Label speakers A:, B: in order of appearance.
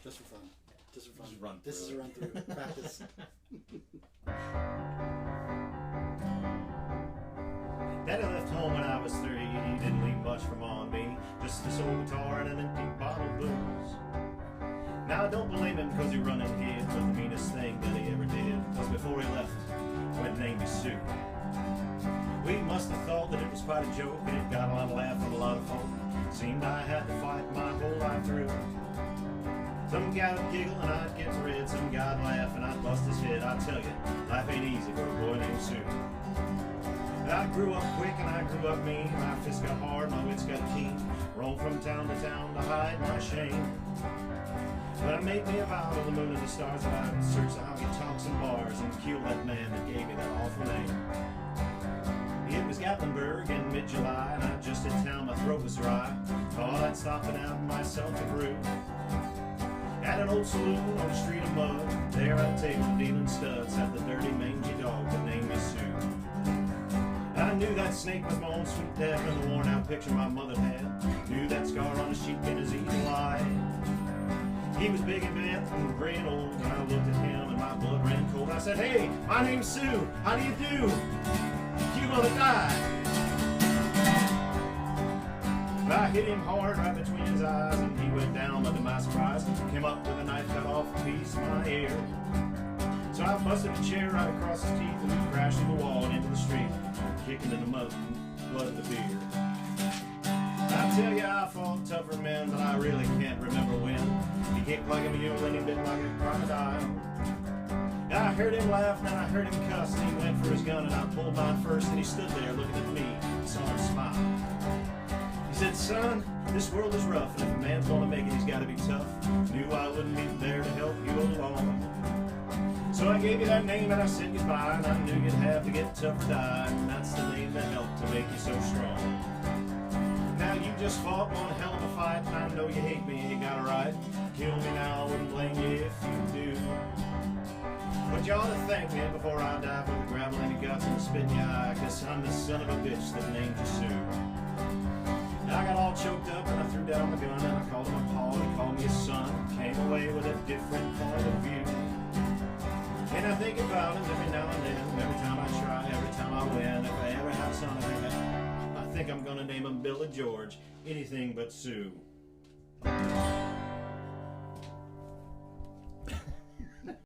A: Just for fun. Just for fun.
B: Just run
A: this is
B: through
A: a run through practice.
B: Daddy left home when I was 3. He didn't leave much from on me, just this old guitar and an empty bottle of booze. Now I don't blame him because he run and hid, but the meanest thing that he ever did was before he left, went and named me Sue. We must have thought that it was quite a joke, and it got a lot of laugh from a lot of folk. Seemed I had to fight my whole life through. Some guy would giggle and I'd get red, some guy'd laugh and I'd bust his head. I tell you, life ain't easy for a boy named Sue. I grew up quick and I grew up mean. My fists got hard, my wits got keen. Roamed from town to town to hide my shame. But I made me a vow to the moon and the stars that I would search the honky-tonks and bars and kill that man that gave me that awful name. It was Gatlinburg in mid-July, and I just in town, my throat was dry. Thought I'd stop and have myself a brew at an old saloon on a street of mud. There at a table dealing studs sat the dirty mangy dog that named me Sue. I knew that snake was my own sweet dad from the worn-out picture my mother had. Knew that scar on his cheek in his evil eye. He was big and bent and gray and old, and I looked at him and my blood ran cold. I said, "Hey, my name's Sue. How do you do? You gonna die?" But I hit him hard right between his eyes, and he went down, but to my surprise, came up with a knife, cut off a piece of my ear. So I busted a chair right across his teeth, and we crashed through the wall and into the street, kicking in the mud and blood of the beer. I tell you, I fought tougher men, but I really can't remember when. He kicked like a mule and he bit like a crocodile. And I heard him laugh and I heard him cuss, and he went for his gun and I pulled mine first, and he stood there looking at me and saw him smile. He said, "Son, this world is rough, and if a man's gonna make it, he's gotta be tough. Knew I wouldn't be there to help you along. So I gave you that name and I said goodbye, and I knew you'd have to get tough or die, and that's the name that helped to make you so strong. Now you just fought one hell of a fight, and I know you hate me and you got a right. Kill me now, I wouldn't blame you if you do. But you ought to thank me before I die for the gravel in your guts and the spit in your eye, 'cause I'm the son of a bitch that named you Sue." And I got all choked up and I threw down the gun, and I called him a paw, he called me a son. Came away with a different point of view. And I think about him every now and then, every time I try, every time I win. If I ever have a son, I think I'm gonna name him Billy George, anything but Sue.